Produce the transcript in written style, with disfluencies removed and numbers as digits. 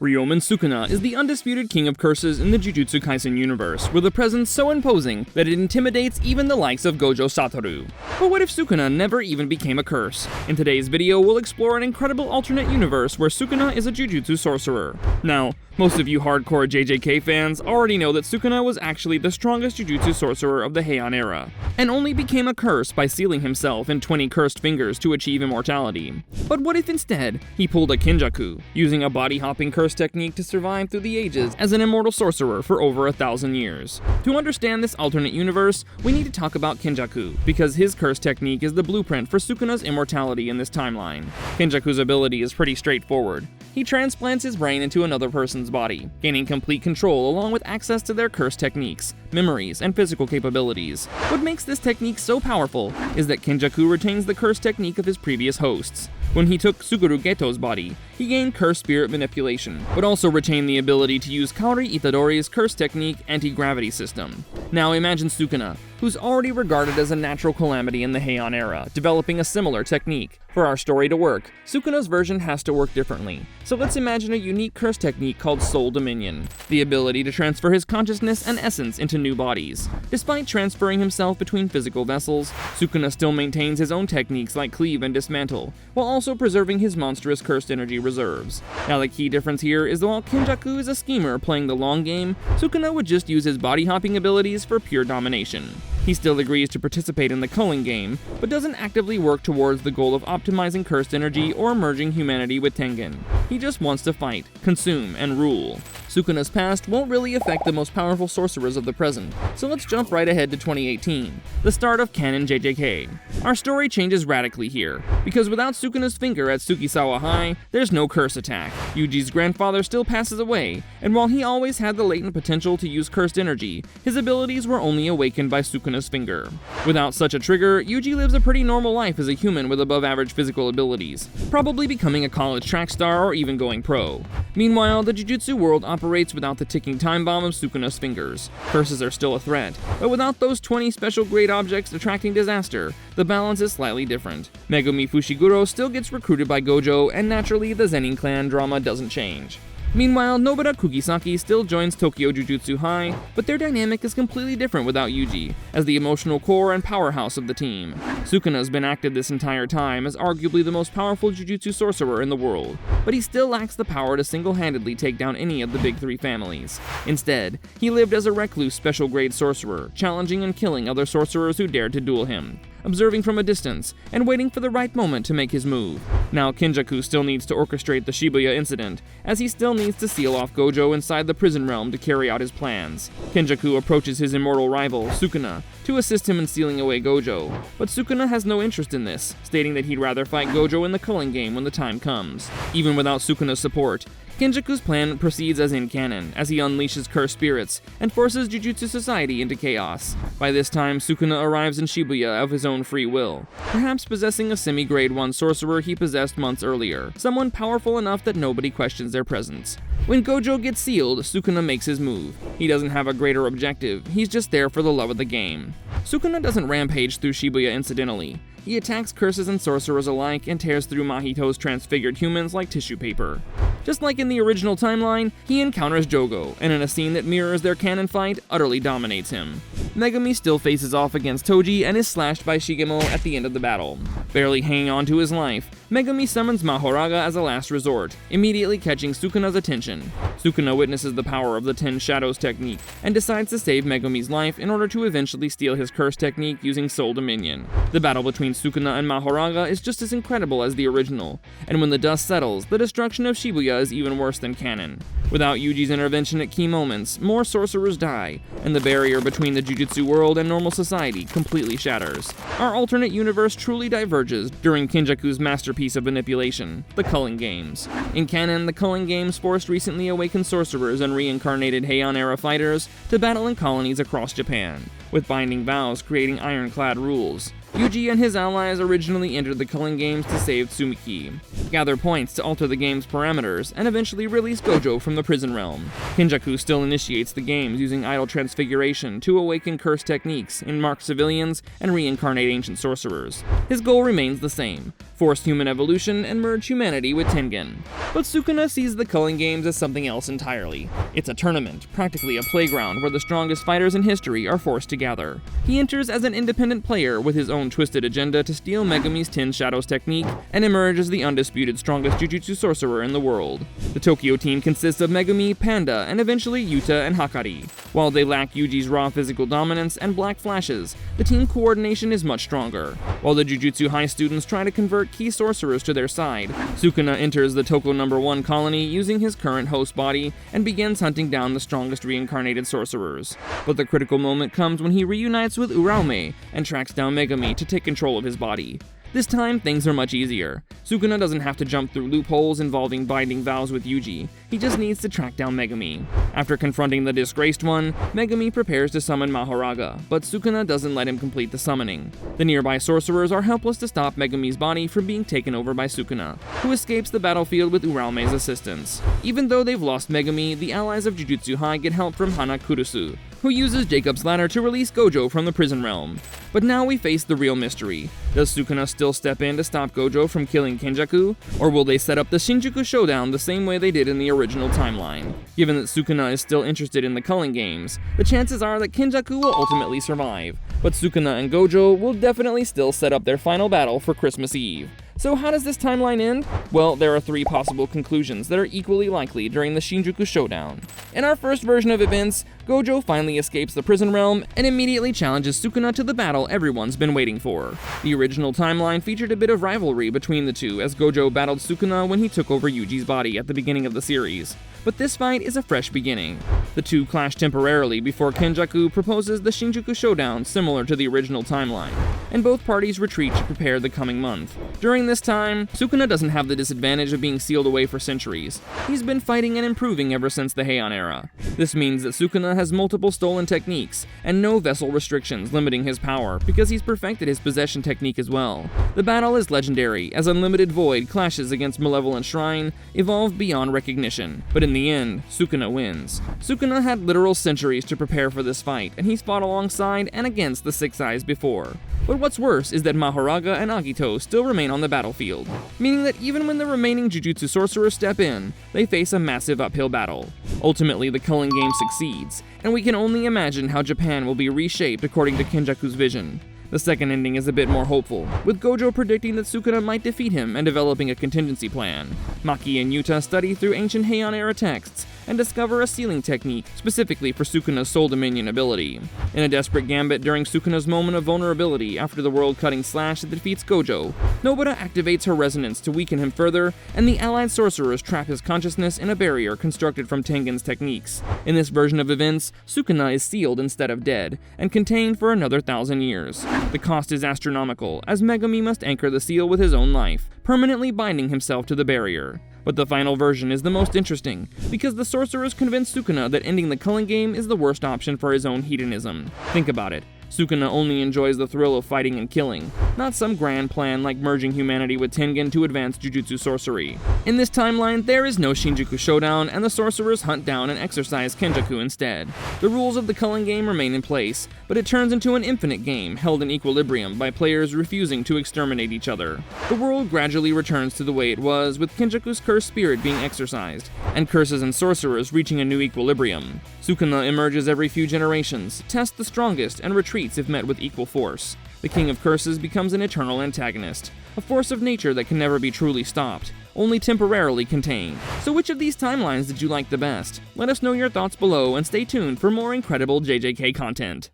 Ryomen Sukuna is the undisputed king of curses in the Jujutsu Kaisen universe, with a presence so imposing that it intimidates even the likes of Gojo Satoru. But what if Sukuna never even became a curse? In today's video, we'll explore an incredible alternate universe where Sukuna is a Jujutsu Sorcerer. Now, most of you hardcore JJK fans already know that Sukuna was actually the strongest Jujutsu Sorcerer of the Heian era, and only became a curse by sealing himself in 20 cursed fingers to achieve immortality. But what if instead, he pulled a Kinjaku, using a body-hopping curse technique to survive through the ages as an immortal sorcerer for over 1,000 years? To understand this alternate universe, we need to talk about Kinjaku, because his curse technique is the blueprint for Sukuna's immortality in this timeline. Kinjaku's ability is pretty straightforward. He transplants his brain into another person's body, gaining complete control along with access to their curse techniques, memories, and physical capabilities. What makes this technique so powerful is that Kinjaku retains the curse technique of his previous hosts. When he took Suguru Geto's body, he gained curse spirit manipulation, but also retained the ability to use Kaori Itadori's curse technique anti-gravity system. Now imagine Sukuna, who's already regarded as a natural calamity in the Heian era, developing a similar technique. For our story to work, Sukuna's version has to work differently, so let's imagine a unique curse technique called Soul Dominion, the ability to transfer his consciousness and essence into new bodies. Despite transferring himself between physical vessels, Sukuna still maintains his own techniques like Cleave and Dismantle, while also preserving his monstrous cursed energy reserves. Now the key difference here is that while Kinjaku is a schemer playing the long game, Sukuna would just use his body-hopping abilities for pure domination. He still agrees to participate in the Culling game, but doesn't actively work towards the goal of optimizing cursed energy or merging humanity with Tengen. He just wants to fight, consume, and rule. Sukuna's past won't really affect the most powerful sorcerers of the present, so let's jump right ahead to 2018, the start of canon JJK. Our story changes radically here, because without Sukuna's finger at Tsukisawa High, there's no curse attack. Yuji's grandfather still passes away, and while he always had the latent potential to use cursed energy, his abilities were only awakened by Sukuna's finger. Without such a trigger, Yuji lives a pretty normal life as a human with above-average physical abilities, probably becoming a college track star or even going pro. Meanwhile, the Jujutsu world operates without the ticking time bomb of Sukuna's fingers. Curses are still a threat, but without those 20 special grade objects attracting disaster, the balance is slightly different. Megumi Fushiguro still gets recruited by Gojo, and naturally the Zenin clan drama doesn't change. Meanwhile, Nobara Kugisaki still joins Tokyo Jujutsu High, but their dynamic is completely different without Yuji, as the emotional core and powerhouse of the team. Sukuna's been active this entire time as arguably the most powerful Jujutsu sorcerer in the world, but he still lacks the power to single-handedly take down any of the big three families. Instead, he lived as a recluse special-grade sorcerer, challenging and killing other sorcerers who dared to duel him, observing from a distance, and waiting for the right moment to make his move. Now Kinjaku still needs to orchestrate the Shibuya incident, as he still needs to seal off Gojo inside the prison realm to carry out his plans. Kinjaku approaches his immortal rival, Sukuna, to assist him in sealing away Gojo, but Sukuna has no interest in this, stating that he'd rather fight Gojo in the Culling game when the time comes. Even without Sukuna's support, Kinjaku's plan proceeds as in canon, as he unleashes cursed spirits and forces Jujutsu society into chaos. By this time, Sukuna arrives in Shibuya of his own free will, perhaps possessing a semi-grade 1 sorcerer he possessed months earlier, someone powerful enough that nobody questions their presence. When Gojo gets sealed, Sukuna makes his move. He doesn't have a greater objective, he's just there for the love of the game. Sukuna doesn't rampage through Shibuya incidentally. He attacks curses and sorcerers alike and tears through Mahito's transfigured humans like tissue paper. Just like in the original timeline, he encounters Jogo, and in a scene that mirrors their canon fight, utterly dominates him. Megumi still faces off against Toji and is slashed by Shigemo at the end of the battle. Barely hanging on to his life, Megumi summons Mahoraga as a last resort, immediately catching Sukuna's attention. Sukuna witnesses the power of the 10 Shadows technique, and decides to save Megumi's life in order to eventually steal his curse technique using Soul Dominion. The battle between Sukuna and Mahoraga is just as incredible as the original, and when the dust settles, the destruction of Shibuya is even worse than canon. Without Yuji's intervention at key moments, more sorcerers die, and the barrier between the Jujutsu world and normal society completely shatters. Our alternate universe truly diverges during Kinjaku's masterpiece of manipulation, the Culling Games. In canon, the Culling Games forced recently awakened sorcerers and reincarnated Heian-era fighters to battle in colonies across Japan, with binding vows creating ironclad rules. Yuji and his allies originally entered the Culling Games to save Tsumiki, gather points to alter the game's parameters, and eventually release Gojo from the prison realm. Kinjaku still initiates the games using idol transfiguration to awaken cursed techniques, mark civilians, and reincarnate ancient sorcerers. His goal remains the same: force human evolution, and merge humanity with Tengen. But Sukuna sees the Culling Games as something else entirely. It's a tournament, practically a playground where the strongest fighters in history are forced to gather. He enters as an independent player with his own twisted agenda to steal Megumi's 10 Shadows technique and emerge as the undisputed strongest Jujutsu Sorcerer in the world. The Tokyo team consists of Megumi, Panda, and eventually Yuta and Hakari. While they lack Yuji's raw physical dominance and black flashes, the team coordination is much stronger. While the Jujutsu High students try to convert key sorcerers to their side, Sukuna enters the Toko No. 1 colony using his current host body and begins hunting down the strongest reincarnated sorcerers. But the critical moment comes when he reunites with Ryomen and tracks down Megumi to take control of his body. This time, things are much easier. Sukuna doesn't have to jump through loopholes involving binding vows with Yuji, he just needs to track down Megumi. After confronting the disgraced one, Megumi prepares to summon Mahoraga, but Sukuna doesn't let him complete the summoning. The nearby sorcerers are helpless to stop Megumi's body from being taken over by Sukuna, who escapes the battlefield with Uraume's assistance. Even though they've lost Megumi, the allies of Jujutsu High get help from Hana Kurusu, who uses Jacob's ladder to release Gojo from the prison realm. But now we face the real mystery. Does Sukuna still step in to stop Gojo from killing Kenjaku? Or will they set up the Shinjuku showdown the same way they did in the original timeline? Given that Sukuna is still interested in the Culling Games, the chances are that Kenjaku will ultimately survive, but Sukuna and Gojo will definitely still set up their final battle for Christmas Eve. So how does this timeline end? Well, there are 3 possible conclusions that are equally likely during the Shinjuku showdown. In our first version of events, Gojo finally escapes the prison realm and immediately challenges Sukuna to the battle everyone's been waiting for. The original timeline featured a bit of rivalry between the two as Gojo battled Sukuna when he took over Yuji's body at the beginning of the series. But this fight is a fresh beginning. The two clash temporarily before Kenjaku proposes the Shinjuku showdown similar to the original timeline, and both parties retreat to prepare the coming month. During this time, Sukuna doesn't have the disadvantage of being sealed away for centuries. He's been fighting and improving ever since the Heian era. This means that Sukuna has multiple stolen techniques, and no vessel restrictions limiting his power, because he's perfected his possession technique as well. The battle is legendary, as Unlimited Void clashes against Malevolent Shrine, evolved beyond recognition, but in the end, Sukuna wins. Sukuna had literal centuries to prepare for this fight, and he's fought alongside and against the Six Eyes before. But what's worse is that Mahoraga and Agito still remain on the battlefield, meaning that even when the remaining Jujutsu Sorcerers step in, they face a massive uphill battle. Ultimately, the Culling Game succeeds, and we can only imagine how Japan will be reshaped according to Kenjaku's vision. The second ending is a bit more hopeful, with Gojo predicting that Sukuna might defeat him and developing a contingency plan. Maki and Yuta study through ancient Heian-era texts and discover a sealing technique specifically for Sukuna's Soul Dominion ability. In a desperate gambit during Sukuna's moment of vulnerability after the world-cutting slash that defeats Gojo, Nobara activates her resonance to weaken him further, and the allied sorcerers trap his consciousness in a barrier constructed from Tengen's techniques. In this version of events, Sukuna is sealed instead of dead, and contained for another 1,000 years. The cost is astronomical, as Megumi must anchor the seal with his own life, permanently binding himself to the barrier. But the final version is the most interesting, because the sorcerers convince Sukuna that ending the Culling Game is the worst option for his own hedonism. Think about it. Sukuna only enjoys the thrill of fighting and killing, not some grand plan like merging humanity with Tengen to advance Jujutsu sorcery. In this timeline, there is no Shinjuku showdown, and the sorcerers hunt down and exorcise Kenjaku instead. The rules of the Culling Game remain in place, but it turns into an infinite game held in equilibrium by players refusing to exterminate each other. The world gradually returns to the way it was, with Kenjaku's cursed spirit being exorcised, and curses and sorcerers reaching a new equilibrium. Sukuna emerges every few generations, tests the strongest, and retreats if met with equal force. The King of Curses becomes an eternal antagonist, a force of nature that can never be truly stopped, only temporarily contained. So which of these timelines did you like the best? Let us know your thoughts below and stay tuned for more incredible JJK content.